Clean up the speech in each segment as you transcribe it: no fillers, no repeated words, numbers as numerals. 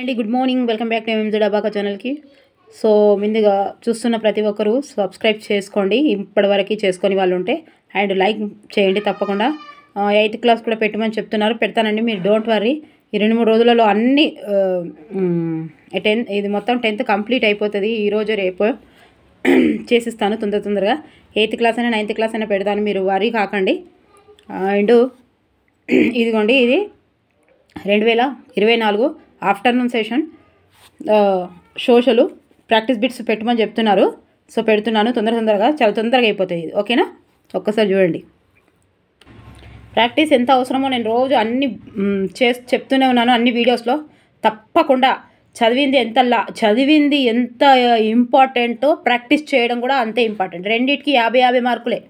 అండి, good morning. Welcome back to ఎంఎంజెడ్ abaca ఛానల్కి. So ముందుగా చూస్తున్న ప్రతి ఒక్కరూ సబ్స్క్రైబ్ చేసుకోండి, ఇప్పటివరకు చేసుకొని వాళ్ళు ఉంటే, అండ్ లైక్ చేయండి తప్పకుండా. 8th క్లాస్ కూడా పెట్టమని చెప్తున్నారు, పెడతానండి, మీరు డోంట్ వర్రీ. ఈ 2-3 రోజులలో అన్ని ఇది మొత్తం 10th కంప్లీట్ అయిపోతుంది. ఈరోజు రేపు చేసిస్తాను తొందరగా. 8th క్లాస్ అయినా 9th క్లాస్ అయినా పెడతాను, మీరు వరీ కాకండి. అండ్ ఇదిగోండి, ఇది 2024 afternoon session social practice bits పెట్టమని చెప్తున్నారు. సో పెడుతున్నాను తొందరగా, చాలా తొందరగా అయిపోతుంది ఇది, ఓకేనా? ఒక్కసారి చూడండి. ప్రాక్టీస్ ఎంత అవసరమో నేను రోజు అన్ని చెప్తూనే ఉన్నాను, అన్ని వీడియోస్లో. తప్పకుండా చదివింది ఎంత ఇంపార్టెంటో ప్రాక్టీస్ చేయడం కూడా అంతే ఇంపార్టెంట్. రెండింటికి 50 మార్కులే.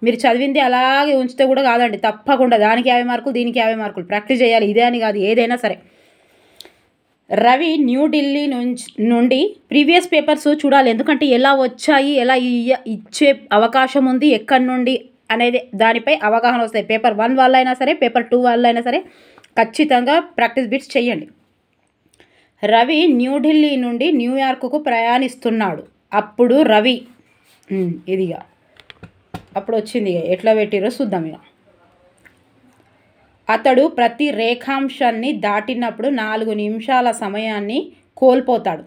మీరు చదివింది అలాగే ఉంచితే కూడా కాదండి, తప్పకుండా దానికి 50 మార్కులు, దీనికి 50 మార్కులు. ప్రాక్టీస్ చేయాలి, ఇదే అని కాదు, ఏదైనా సరే. రవి న్యూఢిల్లీ నుండి ప్రీవియస్ పేపర్స్ చూడాలి, ఎందుకంటే ఎలా వచ్చాయి, ఎలా ఇచ్చే అవకాశం ఉంది, ఎక్కడి నుండి అనేది దానిపై అవగాహన వస్తాయి. పేపర్ 1 వాళ్ళ అయినా సరే, పేపర్ 2 వాళ్ళ అయినా సరే ఖచ్చితంగా ప్రాక్టీస్ బిట్స్ చేయండి. రవి న్యూఢిల్లీ నుండి న్యూయార్క్కు ప్రయాణిస్తున్నాడు. అప్పుడు రవి ఇదిగా అప్పుడు వచ్చింది, ఎట్లా పెట్టిరో చూద్దాం. ఇక అతడు ప్రతి రేఖాంశాన్ని దాటినప్పుడు 4 నిమిషాల సమయాన్ని కోల్పోతాడు.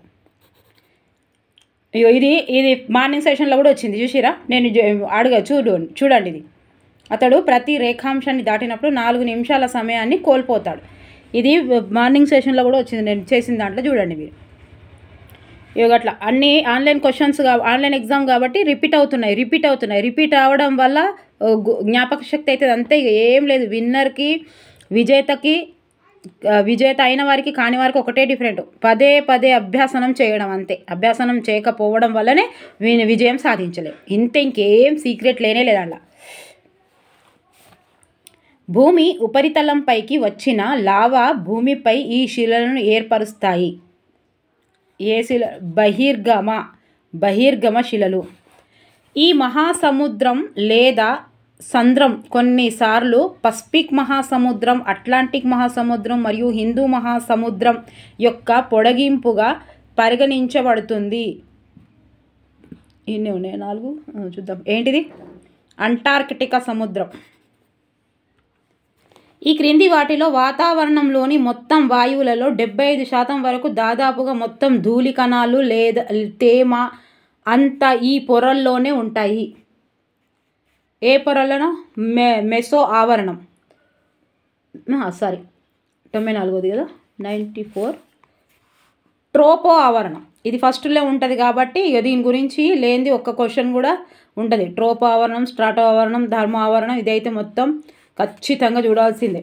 ఇది మార్నింగ్ సెషన్లో కూడా వచ్చింది, చూసిరా? నేను చూడండి. ఇది అతడు ప్రతి రేఖాంశాన్ని దాటినప్పుడు 4 నిమిషాల సమయాన్ని కోల్పోతాడు. ఇది మార్నింగ్ సెషన్లో కూడా వచ్చింది, నేను చేసిన దాంట్లో చూడండి మీరు. అట్లా అన్ని ఆన్లైన్ క్వశ్చన్స్, ఆన్లైన్ ఎగ్జామ్ కాబట్టి రిపీట్ అవుతున్నాయి. అవడం వల్ల జ్ఞాపక శక్తి అవుతుంది, అంతే. ఏం లేదు, విన్నర్కి విజేత అయిన వారికి కాని వారికి ఒకటే డిఫరెంట్. పదే అభ్యాసనం చేయడం, అంతే. అభ్యాసనం చేయకపోవడం వల్లనే విజయం సాధించలేం, ఇంకేం సీక్రెట్ లేనే లేదండి. భూమి ఉపరితలంపైకి వచ్చిన లావా భూమిపై ఈ శిలలను ఏర్పరుస్తాయి. ఏ శిల? బహిర్గమ శిలలు. ఈ మహాసముద్రం లేదా సంద్రం కొన్నిసార్లు పసిఫిక్ మహాసముద్రం, అట్లాంటిక్ మహాసముద్రం మరియు హిందూ మహాసముద్రం యొక్క పొడిగింపుగా పరిగణించబడుతుంది. ఇన్ని ఉన్నాయి, 4 చూద్దాం. ఏంటిది? అంటార్కిటికా సముద్రం. ఈ క్రింది వాటిలో వాతావరణంలోని మొత్తం వాయువులలో 75% వరకు, దాదాపుగా మొత్తం ధూళి కణాలు లేదా తేమ అంతా ఈ పొరల్లోనే ఉంటాయి. ఏ పొరలను? మెసో ఆవరణం. 94ది కదా, 94. ట్రోపో ఆవరణం. ఇది ఫస్ట్లో ఉంటుంది కాబట్టి దీని గురించి లేనిది ఒక్క క్వశ్చన్ కూడా ఉంటుంది. ట్రోపో ఆవరణం, స్ట్రాటో ఆవరణం, ధర్మ ఆవరణం, ఇదైతే మొత్తం ఖచ్చితంగా చూడాల్సిందే.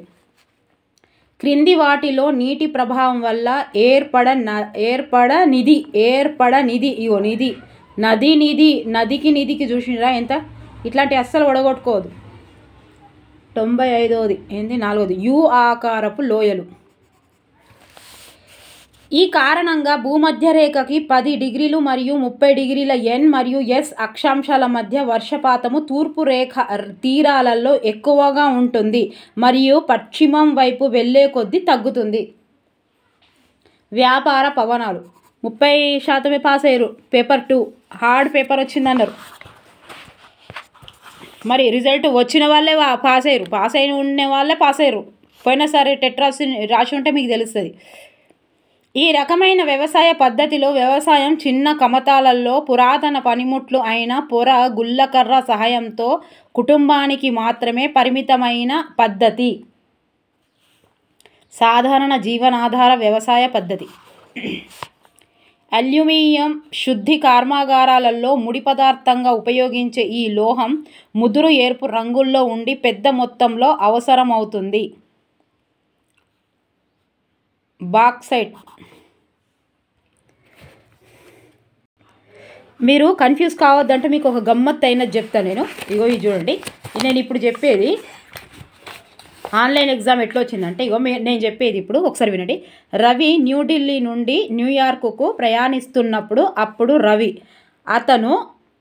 క్రింది వాటిలో నీటి ప్రభావం వల్ల ఏర్పడనిది. ఇగో నిధి, నదికి చూసినరా ఎంత? ఇట్లాంటి అస్సలు ఒడగొట్టుకోదు. 95ది ఏంది? 4ది యు ఆకారపు లోయలు. ఈ కారణంగా భూమధ్య రేఖకి 10 డిగ్రీలు మరియు 30 డిగ్రీల N మరియు S అక్షాంశాల మధ్య వర్షపాతము తూర్పు రేఖ తీరాలలో ఎక్కువగా ఉంటుంది మరియు పశ్చిమం వైపు వెళ్ళే కొద్దీ తగ్గుతుంది. వ్యాపార పవనాలు 30% పాస్ అయ్యారు. పేపర్ 2 హార్డ్ పేపర్ వచ్చిందన్నారు. మరి రిజల్ట్ వచ్చిన వాళ్ళే పాస్ అయ్యారు, పాస్ అయిన ఉండే వాళ్ళే పాస్ అయ్యారు. పోయినసారి టెట్రాస్ రాసి ఉంటే మీకు తెలుస్తుంది. ఈ రకమైన వ్యవసాయ పద్ధతిలో వ్యవసాయం చిన్న కమతాలలో పురాతన పనిముట్లు అయిన పొర గుల్లకర్ర సహాయంతో కుటుంబానికి మాత్రమే పరిమితమైన పద్ధతి. సాధారణ జీవనాధార వ్యవసాయ పద్ధతి. అల్యూమినియం శుద్ధి కర్మాగారాలలో ముడి పదార్థంగా ఉపయోగించే ఈ లోహం ముదురు ఎరుపు రంగుల్లో ఉండి పెద్ద మొత్తంలో అవసరమవుతుంది. బాక్సైట్. మీరు కన్ఫ్యూజ్ కావద్దంటే మీకు ఒక గమ్మత్తు అయినది చెప్తాను నేను. ఇగో ఇది చూడండి, నేను ఇప్పుడు చెప్పేది ఆన్లైన్ ఎగ్జామ్ ఎట్లా వచ్చిందంటే, ఇగో నేను చెప్పేది ఇప్పుడు ఒకసారి వినండి. రవి న్యూఢిల్లీ నుండి న్యూయార్క్కు ప్రయాణిస్తున్నప్పుడు అప్పుడు రవి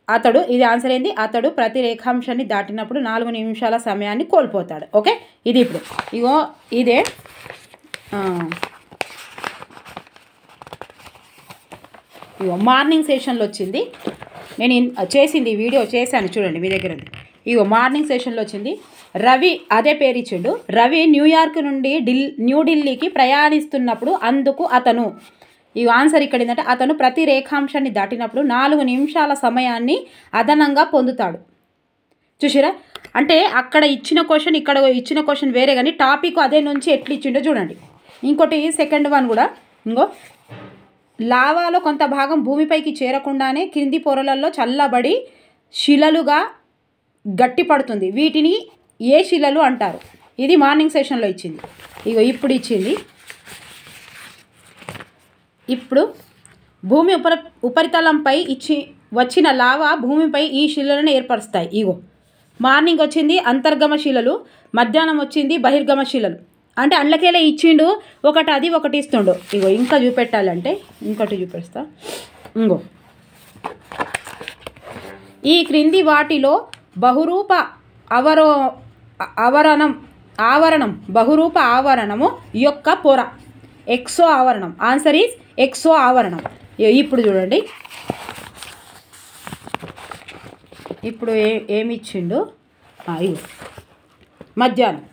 అతడు ఇది ఆన్సర్ ఏంది? అతడు ప్రతి రేఖాంశాన్ని దాటినప్పుడు 4 నిమిషాల సమయాన్ని కోల్పోతాడు. ఓకే, ఇది ఇప్పుడు ఇగో ఇదే ఇగో మార్నింగ్ సెషన్లో వచ్చింది, నేను చేసింది వీడియో చేశాను చూడండి మీ దగ్గర ఉంది. ఇగో మార్నింగ్ సెషన్లో వచ్చింది. రవి అదే పేరు ఇచ్చిండు. రవి న్యూయార్క్ నుండి న్యూఢిల్లీకి ప్రయాణిస్తున్నప్పుడు అందుకు అతను, ఈ ఆన్సర్ ఇక్కడ ఏంటంటే అతను ప్రతి రేఖాంశాన్ని దాటినప్పుడు 4 నిమిషాల సమయాన్ని అదనంగా పొందుతాడు. చూసిరా, అంటే అక్కడ ఇచ్చిన క్వశ్చన్ ఇక్కడ ఇచ్చిన క్వశ్చన్ వేరే, కానీ టాపిక్ అదే నుంచి ఎట్లా ఇచ్చిండో చూడండి. ఇంకోటి సెకండ్ వన్ కూడా, ఇంకో లావాలో కొంత భాగం భూమిపైకి చేరకుండానే క్రింది పొరలలో చల్లబడి శిలలుగా గట్టిపడుతుంది. వీటిని ఏ శిలలు అంటారు? ఇది మార్నింగ్ సెషన్లో ఇచ్చింది. ఇగో ఇప్పుడు ఇచ్చింది. ఇప్పుడు భూమి ఉపరితలంపై వచ్చిన లావా భూమిపై ఈ శిలలను ఏర్పరుస్తాయి. ఇగో మార్నింగ్ వచ్చింది అంతర్గమ శిలలు, మధ్యాహ్నం వచ్చింది బహిర్గమ శిలలు. అంటే అండ్లకేలా ఇచ్చిండు, ఒకటి అది ఒకటి ఇస్తుండు. ఇగో ఇంకా చూపెట్టాలంటే ఇంకోటి చూపిస్తా. ఇంగో ఈ క్రింది వాటిలో బహురూప ఆవరణం బహురూప ఆవరణము యొక్క పొర ఎక్సో ఆవరణం. ఆన్సర్ ఈజ్ ఎక్సో ఆవరణం. ఇప్పుడు చూడండి, ఇప్పుడు ఏమి ఇచ్చిండు, మధ్యాహ్నం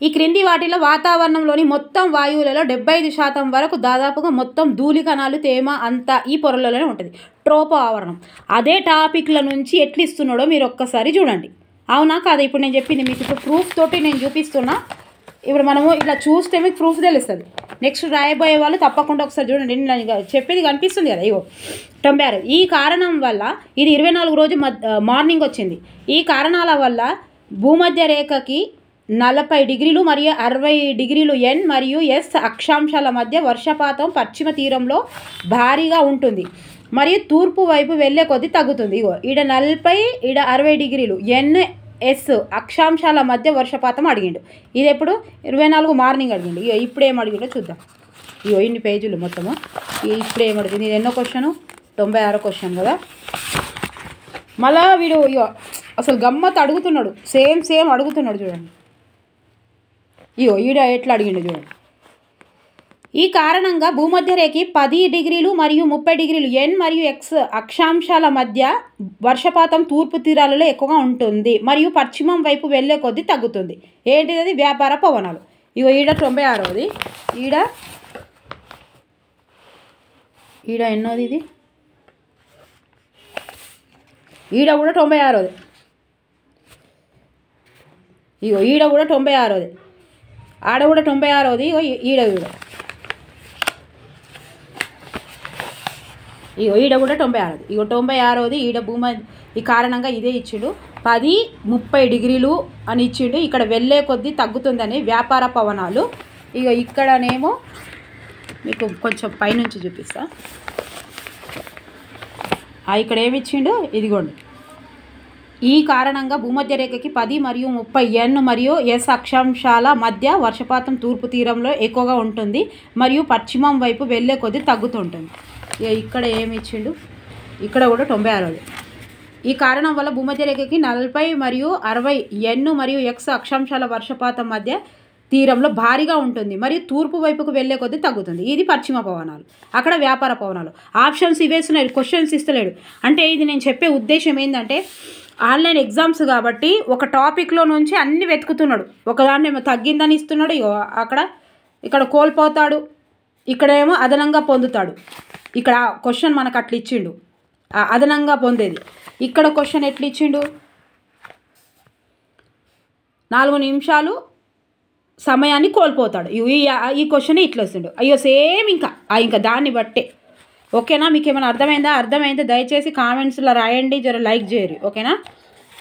ఈ క్రింది వాటిలో వాతావరణంలోని మొత్తం వాయువులలో 75% వరకు దాదాపుగా మొత్తం ధూళి కణాలు తేమ అంతా ఈ పొరలలోనే ఉంటుంది. ట్రోపో ఆవరణం. అదే టాపిక్ల నుంచి ఎట్లా ఇస్తున్నాడో మీరు ఒక్కసారి చూడండి. అవునా కాదా? ఇప్పుడు నేను చెప్పింది మీకు ఇప్పుడు ప్రూఫ్ తోటి నేను చూపిస్తున్నా. ఇప్పుడు మనము ఇట్లా చూస్తే మీకు ప్రూఫ్ తెలుస్తుంది. నెక్స్ట్ రాయబోయే వాళ్ళు తప్పకుండా ఒకసారి చూడండి. నేను చెప్పేది కనిపిస్తుంది కదా. ఇగో 96. ఈ కారణం వల్ల ఇది 24 రోజు మార్నింగ్ వచ్చింది. ఈ కారణాల వల్ల భూమధ్య రేఖకి 40 డిగ్రీలు మరియు 60 డిగ్రీలు N మరియు S అక్షాంశాల మధ్య వర్షపాతం పశ్చిమ తీరంలో భారీగా ఉంటుంది మరియు తూర్పు వైపు వెళ్ళే కొద్దీ తగ్గుతుంది. ఇగో ఈడ 40 ఈడ 60 డిగ్రీలు NS అక్షాంశాల మధ్య వర్షపాతం అడిగిండు. ఇది ఎప్పుడు 24 మార్నింగ్ అడిగిండు. ఇగో ఇప్పుడు ఏం అడిగిండో చూద్దాం. ఇగో ఇన్ని పేజీలు మొత్తము. ఇప్పుడు ఏం అడిగింది? ఇది ఎన్నో క్వశ్చను? 96 క్వశ్చన్ కదా. మళ్ళా వీడు ఇగో అసలు గమ్మత్ అడుగుతున్నాడు, సేమ్ అడుగుతున్నాడు చూడండి. ఇగో ఈడ ఎట్లా అడిగిండు చూడండి. ఈ కారణంగా భూమధ్య రేఖకి 10 డిగ్రీలు మరియు 30 డిగ్రీలు N మరియు X అక్షాంశాల మధ్య వర్షపాతం తూర్పు తీరాలలో ఎక్కువగా ఉంటుంది మరియు పశ్చిమం వైపు వెళ్ళే కొద్దీ తగ్గుతుంది. ఏంటిది? అది వ్యాపార పవనాలు. ఇగో ఈడ 96ది, ఈడ ఎన్నోది? ఇది ఈడ కూడా 96ది. ఇగో ఈడ కూడా 96ది, ఆడ కూడా 96ది. ఇగో ఈడ కూడా ఈడ కూడా 96ది. ఇగో 96ది. ఈడ ఈ కారణంగా ఇదే ఇచ్చిండు. 10, 30 డిగ్రీలు అని ఇచ్చిండు. ఇక్కడ వెళ్ళే కొద్దీ తగ్గుతుందని వ్యాపార పవనాలు. ఇక ఇక్కడనేమో మీకు కొంచెం పైనుంచి చూపిస్తా. ఇక్కడ ఏమి ఇచ్చిండు? ఇదిగోండి. ఈ కారణంగా భూమధ్య రేఖకి 10 మరియు 30 N మరియు S అక్షాంశాల మధ్య వర్షపాతం తూర్పు తీరంలో ఎక్కువగా ఉంటుంది మరియు పశ్చిమం వైపు వెళ్ళే కొద్దీ తగ్గుతుంటుంది. ఇక్కడ ఏమి ఇచ్చిండు? ఇక్కడ కూడా 96. ఈ కారణం వల్ల భూమధ్య రేఖకి 40 మరియు 60 N మరియు X అక్షాంశాల వర్షపాతం మధ్య తీరంలో భారీగా ఉంటుంది మరియు తూర్పు వైపుకు వెళ్ళే కొద్దీ తగ్గుతుంది. ఇది పశ్చిమ పవనాలు, అక్కడ వ్యాపార పవనాలు. ఆప్షన్స్ ఇవేస్తున్నాడు, క్వశ్చన్స్ ఇస్తలేడు. అంటే ఇది నేను చెప్పే ఉద్దేశం ఏంటంటే ఆన్లైన్ ఎగ్జామ్స్ కాబట్టి ఒక టాపిక్లో నుంచి అన్ని వెతుకుతున్నాడు. ఒకదాన్ని ఏమో తగ్గిందని ఇస్తున్నాడు, ఇక్కడ కోల్పోతాడు, ఇక్కడేమో అదనంగా పొందుతాడు. ఇక్కడ క్వశ్చన్ మనకు అట్లా ఇచ్చిండు, అదనంగా పొందేది. ఇక్కడ క్వశ్చన్ ఎట్లా ఇచ్చిండు? 4 నిమిషాలు సమయాన్ని కోల్పోతాడు. ఈ క్వశ్చన్ ఇట్లా వస్తుండు. అయ్యో సేమ్ ఇంకా దాన్ని బట్టే. ఓకేనా? మీకు ఏమైనా అర్థమైందా? దయచేసి కామెంట్స్లో రాయండి, జర లైక్ చేయరు. ఓకేనా?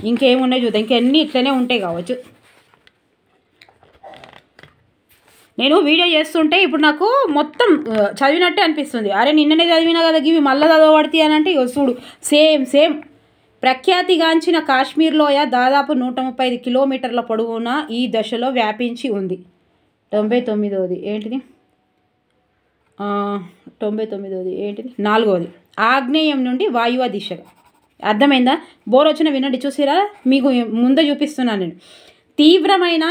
ఇంకేమున్నాయి చూద్దాం. ఇంకెన్ని ఇట్లనే ఉంటాయి కావచ్చు. నేను వీడియో చేస్తుంటే ఇప్పుడు నాకు మొత్తం చదివినట్టే అనిపిస్తుంది. అరే నిన్ననే చదివినా కదా, ఇవి మళ్ళీ చదవబడతాయి అని అంటే చూడు సేమ్. ప్రఖ్యాతిగాంచిన కాశ్మీర్ లోయ దాదాపు 135 కిలోమీటర్ల పొడవున ఈ దశలో వ్యాపించి ఉంది. 99ది ఏంటిది? 99ది ఏంటిది? 4వది. ఆగ్నేయం నుండి వాయువ దిశగా. అర్థమైందా? బోర్ వచ్చిన వినండి. చూసిరా, మీకు ముందే చూపిస్తున్నాను నేను. తీవ్రమైన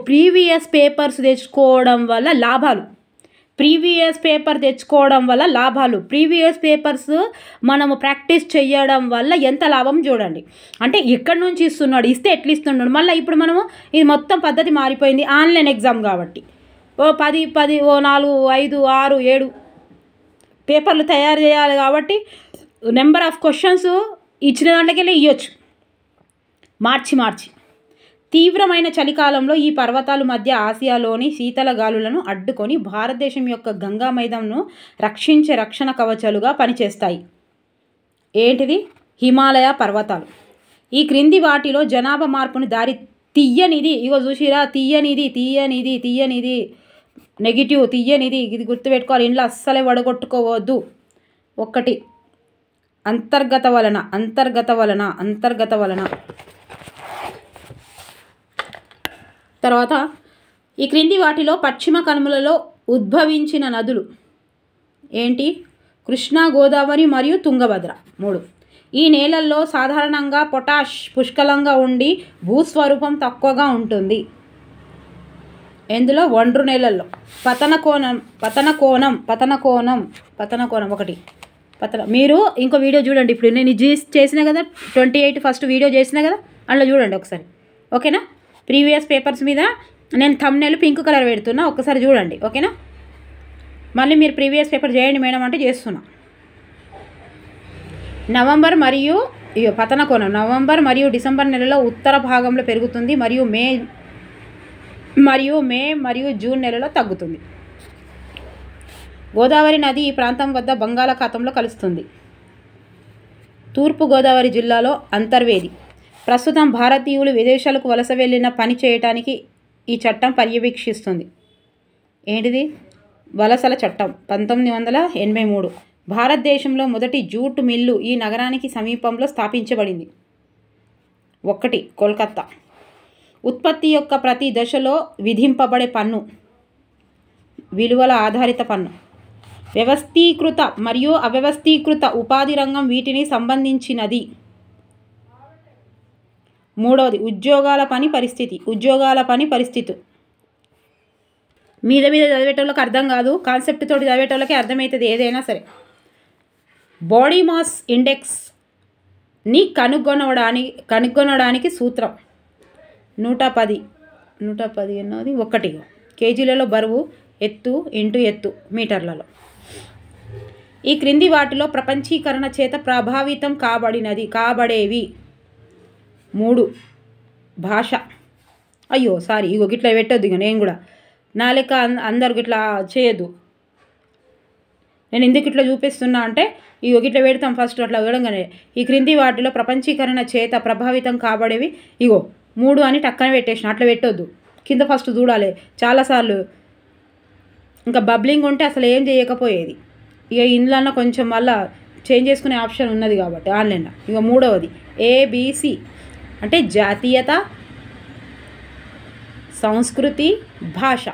ప్రీవియస్ పేపర్స్ తెచ్చుకోవడం వల్ల లాభాలు. ప్రీవియస్ పేపర్ తెచ్చుకోవడం వల్ల లాభాలు, ప్రీవియస్ పేపర్స్ మనము ప్రాక్టీస్ చేయడం వల్ల ఎంత లాభం చూడండి. అంటే ఎక్కడి నుంచి ఇస్తున్నాడు, ఇస్తే ఎట్లా ఇస్తున్నాడు. మళ్ళీ ఇప్పుడు మనము ఇది మొత్తం పద్ధతి మారిపోయింది, ఆన్లైన్ ఎగ్జామ్ కాబట్టి ఓ 10 ఓ 4 5 6 7 పేపర్లు తయారు చేయాలి కాబట్టి నెంబర్ ఆఫ్ క్వశ్చన్స్ ఇచ్చిన దాంట్లోకెళ్ళి ఇవ్వచ్చు మార్చి. తీవ్రమైన చలికాలంలో ఈ పర్వతాలు మధ్య ఆసియాలోని శీతల గాలులను అడ్డుకొని భారతదేశం యొక్క గంగా మైదానంను రక్షించే రక్షణ కవచాలుగా పనిచేస్తాయి. ఏంటిది? హిమాలయ పర్వతాలు. ఈ క్రింది వాటిలో జనాభా మార్పును దారి తీయనిది, ఇగో చూసిరా, తీయనిది నెగిటివ్, తీయనిది, ఇది గుర్తుపెట్టుకోవాలి. ఇంట్లో అస్సలే వడగొట్టుకోవద్దు. 1 అంతర్గత వలన. తర్వాత ఈ క్రింది వాటిలో పశ్చిమ కనుమలలో ఉద్భవించిన నదులు ఏంటి? కృష్ణా, గోదావరి మరియు తుంగభద్ర. 3 ఈ నేలల్లో సాధారణంగా పొటాష్ పుష్కలంగా ఉండి భూస్వరూపం తక్కువగా ఉంటుంది. ఎందులో? ఒండ్రు నేలల్లో. పతన కోణం 1. మీరు ఇంకో వీడియో చూడండి, ఇప్పుడు నేను చేసిన కదా 28 ఫస్ట్ వీడియో చేసిన కదా, అందులో చూడండి ఒకసారి, ఓకేనా? ప్రీవియస్ పేపర్స్ మీద నేను థంబ్నెయిల్ పింక్ కలర్ పెడుతున్నా, ఒకసారి చూడండి, ఓకేనా? మళ్ళీ మీరు ప్రీవియస్ పేపర్ చేయండి మేడం అంటే చేస్తున్నా. నవంబర్ మరియు డిసెంబర్ నెలలో ఉత్తర భాగంలో పెరుగుతుంది మరియు మే మరియు జూన్ నెలలో తగ్గుతుంది. గోదావరి నది ఈ ప్రాంతం వద్ద బంగాళాఖాతంలో కలుస్తుంది. తూర్పు గోదావరి జిల్లాలో అంతర్వేది. ప్రస్తుతం భారతీయులు విదేశాలకు వలస వెళ్ళిన పని చేయడానికి ఈ చట్టం పర్యవేక్షిస్తుంది. ఏంటిది? వలసల చట్టం 1983. భారతదేశంలో మొదటి జూట్ మిల్లు ఈ నగరానికి సమీపంలో స్థాపించబడింది. 1 కోల్కతా. ఉత్పత్తి యొక్క ప్రతి దశలో విధింపబడే పన్ను విలువల ఆధారిత పన్ను. వ్యవస్థీకృత మరియు అవ్యవస్థీకృత ఉపాధి రంగం వీటిని సంబంధించినది. 3 ఉద్యోగాల పని పరిస్థితి. మీద చదివేటోళ్ళకి అర్థం కాదు, కాన్సెప్ట్ తోటి చదివేటోళ్ళకి అర్థమవుతుంది ఏదైనా సరే. బాడీ మాస్ ఇండెక్స్ని కనుగొనడానికి సూత్రం 110 అన్నది 1 కేజీలలో బరువు, ఎత్తు ఇంటూ ఎత్తు మీటర్లలో. ఈ క్రింది వాటిలో ప్రపంచీకరణ చేత ప్రభావితం కాబడేవి. 3 భాష. ఇగో గిట్లా పెట్టొద్దు, ఇక నేను కూడా నా లెక్క అందరు గిట్లా చేయొద్దు. నేను ఎందుకు ఇట్లా చూపిస్తున్నా అంటే, ఇగో గిట్లా పెడతాం ఫస్ట్ అట్లా చూడంగానే. ఈ క్రింది వాటిలో ప్రపంచీకరణ చేత ప్రభావితం కాబడేవి, ఇగో 3 అని టక్కన పెట్టేసిన, అట్లా పెట్టొద్దు, కింద ఫస్ట్ చూడాలి. చాలాసార్లు ఇంకా బబ్లింగ్ ఉంటే అసలు ఏం చేయకపోయేది. ఇక ఇందులో కొంచెం మళ్ళీ చేంజ్ చేసుకునే ఆప్షన్ ఉన్నది కాబట్టి ఆన్లైన్లో. ఇక 3వది ABC అంటే జాతీయత, సంస్కృతి, భాష.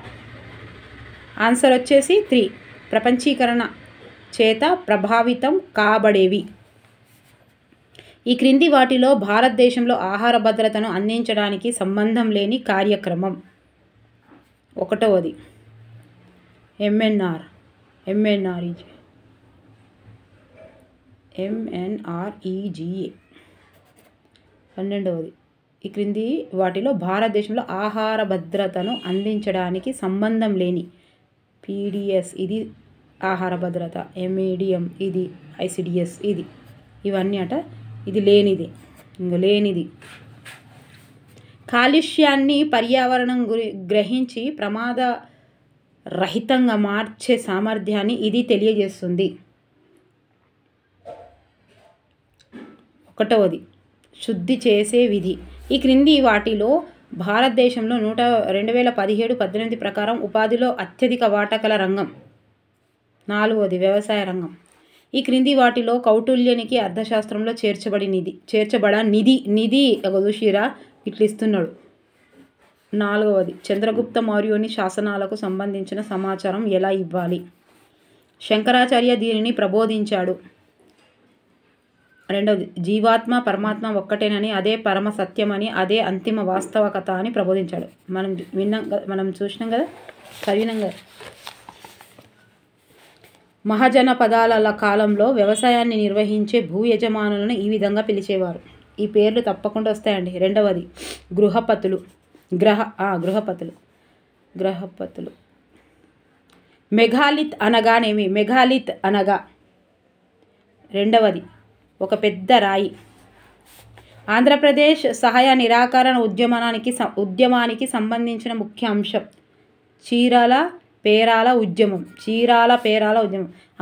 ఆన్సర్ వచ్చేసి 3 ప్రపంచీకరణ చేత ప్రభావితం కాబడేవి. ఈ క్రింది వాటిలో భారతదేశంలో ఆహార భద్రతను అందించడానికి సంబంధం లేని కార్యక్రమం. 1వది MNREGA. 12వది ఈ క్రింది వాటిలో భారతదేశంలో ఆహార భద్రతను అందించడానికి సంబంధం లేని PDS, ఇది ఆహార భద్రత. MADM, ఇది ICDS, ఇది ఇవన్నీ ఇది లేనిది. కాలుష్యాన్ని పర్యావరణం గ్రహించి ప్రమాద రహితంగా మార్చే సామర్థ్యాన్ని ఇది తెలియజేస్తుంది. 1వది శుద్ధి చేసే విధి. ఈ క్రింది వాటిలో భారతదేశంలో 2017-18 ప్రకారం ఉపాధిలో అత్యధిక వాటా కల రంగం. 4వది వ్యవసాయ రంగం. ఈ క్రింది వాటిలో కౌటిల్యునికి అర్థశాస్త్రంలో చేర్చబడనిది చూసిరా ఇట్లా ఇస్తున్నాడు. 4వది చంద్రగుప్త మౌర్యుని శాసనాలకు సంబంధించిన సమాచారం ఎలా ఇవ్వాలి. శంకరాచార్య దీనిని ప్రబోధించాడు. 2వది జీవాత్మ పరమాత్మ ఒక్కటేనని, అదే పరమ సత్యమని, అదే అంతిమ వాస్తవకత అని ప్రబోధించాడు. మనం చూసినాం కదా, చదివినాం కదా. మహాజనపదాల కాలంలో వ్యవసాయాన్ని నిర్వహించే భూ యజమానులను ఈ విధంగా పిలిచేవారు. ఈ పేర్లు తప్పకుండా వస్తాయండి. రెండవది గృహపతులు. గ్రహపతులు. మెగాలిత్ అనగానేమి? మెగాలిత్ అనగా రెండవది ఒక పెద్ద రాయి. ఆంధ్రప్రదేశ్ సహాయ నిరాకరణ ఉద్యమానికి సంబంధించిన ముఖ్య అంశం చీరాల పేరాల ఉద్యమం.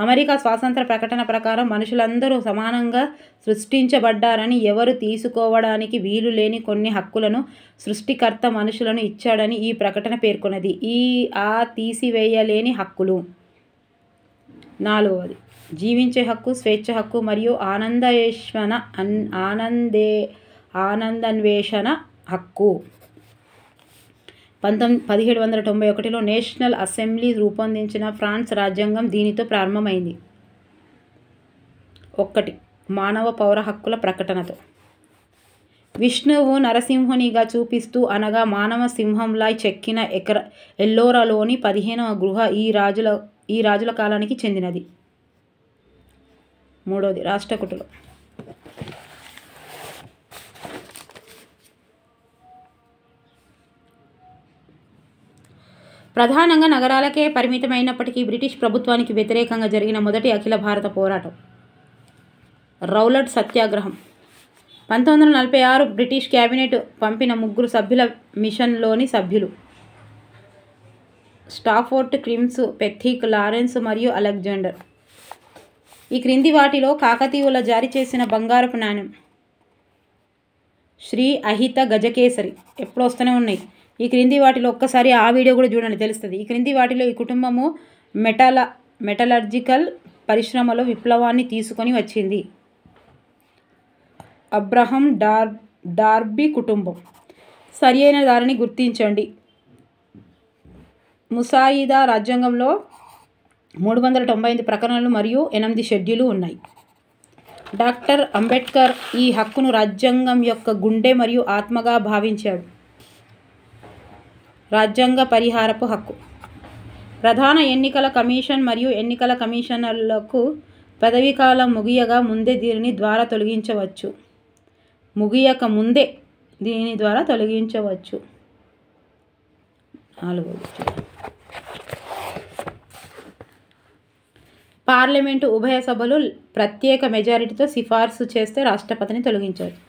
అమెరికా స్వాతంత్ర ప్రకటన ప్రకారం మనుషులందరూ సమానంగా సృష్టించబడ్డారని, ఎవరు తీసుకోవడానికి వీలు లేని కొన్ని హక్కులను సృష్టికర్త మనుషులను ఇచ్చాడని ఈ ప్రకటన పేర్కొన్నది. తీసివేయలేని హక్కులు. నాలుగవది జీవించే హక్కు, స్వేచ్ఛ హక్కు మరియు ఆనందాన్వేషణ హక్కు. 1791లో నేషనల్ అసెంబ్లీ రూపొందించిన ఫ్రాన్స్ రాజ్యాంగం దీనితో ప్రారంభమైంది. 1 మానవ పౌర హక్కుల ప్రకటనతో. విష్ణువు నరసింహునిగా చూపిస్తూ అనగా మానవ సింహంలా చెక్కిన ఎల్లోరాలోని 15వ గృహ ఈ రాజుల కాలానికి చెందినది. 3వది రాష్ట్రకూటులు. ప్రధానంగా నగరాలకే పరిమితమైనప్పటికీ బ్రిటిష్ ప్రభుత్వానికి వ్యతిరేకంగా జరిగిన మొదటి అఖిల భారత పోరాటం రౌలట్ సత్యాగ్రహం. 1946 బ్రిటిష్ క్యాబినెట్ పంపిన 3 సభ్యుల మిషన్లోని సభ్యులు స్టాఫోర్డ్, క్రిమ్స్, పెథిక్, లారెన్స్ మరియు అలెగ్జాండర్. ఈ క్రింది వాటిలో కాకతీయుల జారీ చేసిన బంగారపు నాణెం శ్రీ అహిత గజకేసరి. ఎప్పుడు వస్తూనే ఉన్నాయి. ఈ క్రింది వాటిలో ఒక్కసారి ఆ వీడియో కూడా చూడండి, తెలుస్తుంది. ఈ క్రింది వాటిలో ఈ కుటుంబము మెటలర్జికల్ పరిశ్రమలో విప్లవాన్ని తీసుకొని వచ్చింది. అబ్రహం డార్బీ కుటుంబం. సరి అయిన దారిని గుర్తించండి. ముసాయిదా రాజ్యాంగంలో 398 ప్రకరణలు మరియు 8 షెడ్యూలు ఉన్నాయి. డాక్టర్ అంబేద్కర్ ఈ హక్కును రాజ్యాంగం యొక్క గుండె మరియు ఆత్మగా భావించాడు. రాజ్యాంగ పరిహారపు హక్కు. ప్రధాన ఎన్నికల కమిషన్ మరియు ఎన్నికల కమిషనర్లకు పదవీకాలం ముగియక ముందే దీని ద్వారా తొలగించవచ్చు. 4వది పార్లమెంటు ఉభయ సభలు ప్రత్యేక మెజారిటీతో సిఫార్సు చేస్తే రాష్ట్రపతిని తొలగించవచ్చు.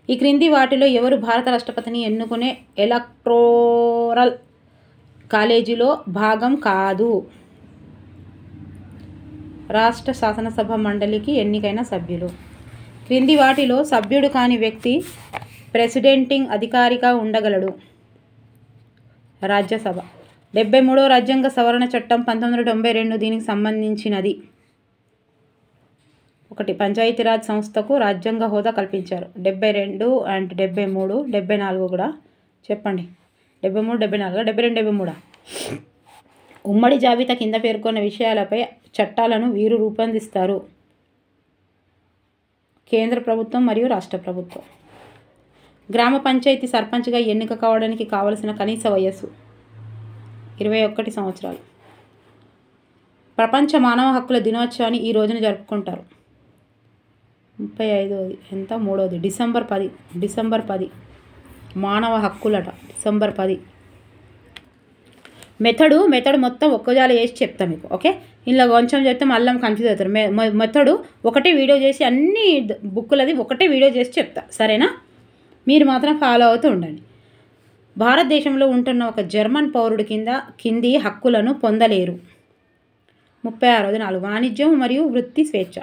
ఈ క్రింది వాటిలో ఎవరు భారత రాష్ట్రపతిని ఎన్నుకునే ఎలక్టోరల్ కాలేజీలో భాగం కాదు? రాష్ట్ర శాసనసభ మండలికి ఎన్నికైన సభ్యులు. క్రింది వాటిలో సభ్యుడు కాని వ్యక్తి ప్రెసిడెంటింగ్ అధికారిగా ఉండగలడు. రాజ్యసభ. 73వ రాజ్యాంగ సవరణ చట్టం 1992 దీనికి సంబంధించినది. 1 పంచాయతీరాజ్ సంస్థకు రాజ్యాంగ హోదా కల్పించారు. 72 అండ్ 73, 74 కూడా చెప్పండి. 73, 74, 72, 73. ఉమ్మడి జాబితా కింద పేర్కొన్న విషయాలపై చట్టాలను వీరు రూపొందిస్తారు. కేంద్ర ప్రభుత్వం మరియు రాష్ట్ర ప్రభుత్వం. గ్రామ పంచాయతీ సర్పంచ్గా ఎన్నిక కావడానికి కావలసిన కనీస వయస్సు 21 సంవత్సరాలు. ప్రపంచ మానవ హక్కుల దినోత్సవాన్ని ఈ రోజున జరుపుకుంటారు. 35వది ఎంత? 3వది డిసెంబర్ 10 మానవ హక్కులట. డిసెంబర్ 10. మెథడు మొత్తం ఒక్కజాల చేసి చెప్తా మీకు. ఓకే, ఇలా కొంచెం చెప్తే మళ్ళీ కన్ఫ్యూజ్ అవుతారు. మెథడు ఒకటే వీడియో చేసి అన్ని బుక్కులది ఒకటే వీడియో చేసి చెప్తా, సరేనా? మీరు మాత్రం ఫాలో అవుతూ ఉండండి. భారతదేశంలో ఉంటున్న ఒక జర్మన్ పౌరుడు కింది హక్కులను పొందలేరు. 36వది 4 వాణిజ్యం మరియు వృత్తి స్వేచ్ఛ.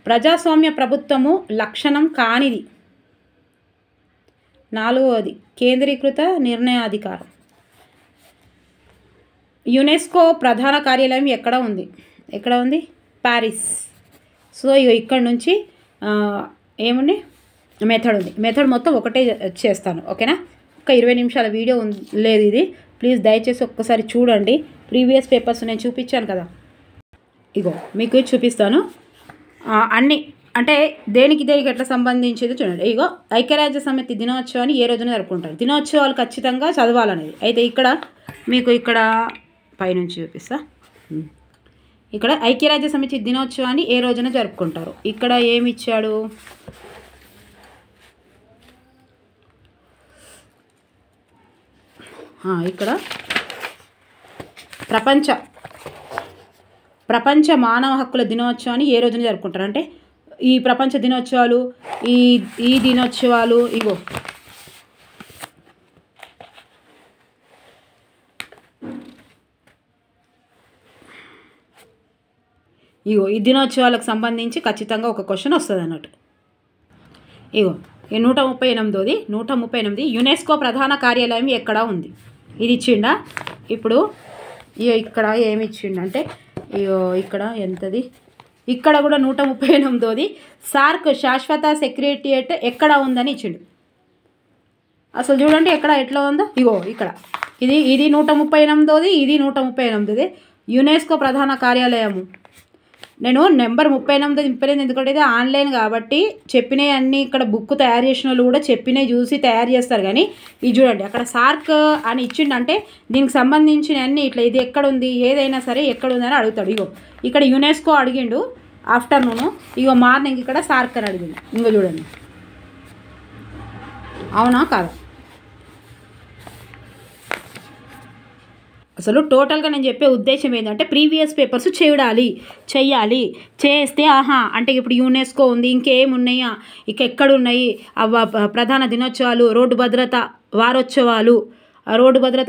ప్రజాస్వామ్య ప్రభుత్వము లక్షణం కానిది. 4వది కేంద్రీకృత నిర్ణయాధికారం. యునెస్కో ప్రధాన కార్యాలయం ఎక్కడ ఉంది? ప్యారిస్. సో ఇక్కడ నుంచి ఏముంది? మెథడ్ ఉంది. మెథడ్ మొత్తం ఒకటే చేస్తాను, ఓకేనా? ఒక 20 నిమిషాల వీడియో లేదు ఇది. ప్లీజ్ దయచేసి ఒక్కసారి చూడండి. ప్రీవియస్ పేపర్స్ నేను చూపించాను కదా, ఇగో మీకు చూపిస్తాను. అన్నీ అంటే దేనికి ఎట్లా సంబంధించేది చూడండి. ఇగో ఐక్యరాజ్య సమితి దినోత్సవాన్ని ఏ రోజున జరుపుకుంటారు? దినోత్సవాలు ఖచ్చితంగా చదవాలనేది. అయితే ఇక్కడ మీకు పైనుంచి చూపిస్తా. ఇక్కడ ఐక్యరాజ్య సమితి దినోత్సవాన్ని ఏ రోజున జరుపుకుంటారు. ఇక్కడ ఏమి ఇచ్చాడు, ఇక్కడ ప్రపంచ మానవ హక్కుల దినోత్సవాన్ని ఏ రోజున జరుపుకుంటారు అంటే ఈ ప్రపంచ దినోత్సవాలు ఈ దినోత్సవాలు ఇగో ఈ దినోత్సవాలకు సంబంధించి ఖచ్చితంగా ఒక క్వశ్చన్ వస్తుంది అన్నట్టు. ఇగో ఈ 138 యునెస్కో ప్రధాన కార్యాలయం ఎక్కడ ఉంది, ఇది ఇచ్చిండా. ఇప్పుడు ఇక్కడ ఏమి ఇచ్చిండంటే ఇక్కడ ఎంతది, ఇక్కడ కూడా 138 సార్క్ శాశ్వత సెక్రటేరియట్ ఎక్కడ ఉందని ఇచ్చిండు. అసలు చూడండి ఎట్లా ఉందో, ఇగో ఇక్కడ ఇది 138, ఇది 138 యునెస్కో ప్రధాన కార్యాలయము. నేను నెంబర్ 38 నింపలేదు, ఎందుకంటే ఇది ఆన్లైన్ కాబట్టి చెప్పినవి అన్నీ ఇక్కడ బుక్ తయారు చేసిన వాళ్ళు కూడా చెప్పినవి చూసి తయారు చేస్తారు. కానీ ఇది చూడండి అక్కడ సార్క్ అని ఇచ్చిండంటే దీనికి సంబంధించిన అన్నీ ఇట్లా ఇది ఎక్కడుంది, ఏదైనా సరే ఎక్కడుందని అడుగుతాడు. ఇగో ఇక్కడ యునెస్కో అడిగిండు ఆఫ్టర్నూను, ఇగో మార్నింగ్ ఇక్కడ సార్క్ అని అడిగిండు. ఇంకో చూడండి, అవునా కాదా. అసలు టోటల్గా నేను చెప్పే ఉద్దేశం ఏంటంటే ప్రీవియస్ పేపర్స్ చెయ్యాలి చేస్తే అంటే ఇప్పుడు యునెస్కో ఉంది, ఇంకేమున్నాయా, ఇక ఎక్కడున్నాయి ప్రధాన దినోత్సవాలు, రోడ్డు భద్రత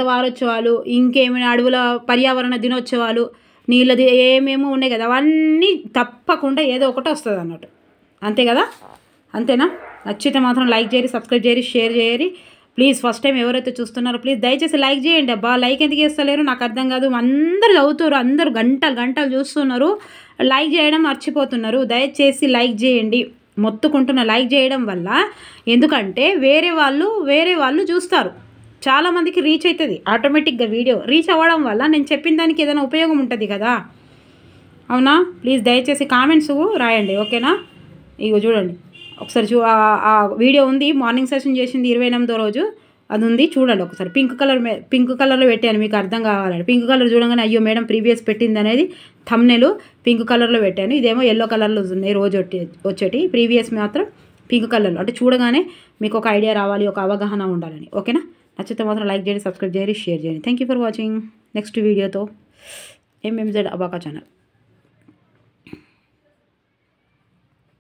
వారోత్సవాలు, ఇంకేమైనా అడవుల పర్యావరణ దినోత్సవాలు, నీళ్ళది ఏమేమో ఉన్నాయి కదా, అవన్నీ తప్పకుండా ఏదో ఒకటి వస్తుంది అన్నట్టు. అంతే కదా, అంతేనా. నచ్చితే మాత్రం లైక్ చేయరి, సబ్స్క్రైబ్ చేయరి, షేర్ చేయరి ప్లీజ్. ఫస్ట్ టైం ఎవరైతే చూస్తున్నారో ప్లీజ్ దయచేసి లైక్ చేయండి. అబ్బా లైక్ ఎందుకు చేస్తలేరు నాకు అర్థం కాదు. అందరూ చదువుతారు, అందరూ గంటలు చూస్తున్నారు, లైక్ చేయడం మర్చిపోతున్నారు. దయచేసి లైక్ చేయండి, మొత్తుకుంటున్న లైక్ చేయడం వల్ల. ఎందుకంటే వేరే వాళ్ళు చూస్తారు, చాలామందికి రీచ్ అవుతుంది ఆటోమేటిక్గా. వీడియో రీచ్ అవ్వడం వల్ల నేను చెప్పిన దానికి ఏదైనా ఉపయోగం ఉంటుంది కదా, అవునా. ప్లీజ్ దయచేసి కామెంట్స్ రాయండి, ఓకేనా. ఇగో చూడండి ఒకసారి ఆ వీడియో ఉంది, మార్నింగ్ సెషన్ చేసింది 28వ రోజు, అది ఉంది చూడండి ఒకసారి. పింక్ కలర్లో పెట్టాను మీకు అర్థం కావాలని. పింక్ కలర్ చూడగానే అయ్యో మేడం ప్రీవియస్ పెట్టింది అనేది థంబ్నెయిల్ పింక్ కలర్లో పెట్టాను. ఇదేమో ఎల్లో కలర్లో ఉన్నాయి రోజు వచ్చేటి, ప్రీవియస్ మాత్రం పింక్ కలర్లో. అంటే చూడగానే మీకు ఒక ఐడియా రావాలి, ఒక అవగాహన ఉండాలని, ఓకేనా. నచ్చితే మాత్రం లైక్ చేయండి, సబ్స్క్రైబ్ చేయండి, షేర్ చేయండి. Thank you for watching. Next వీడియోతో MMZ అబాకా ఛానల్.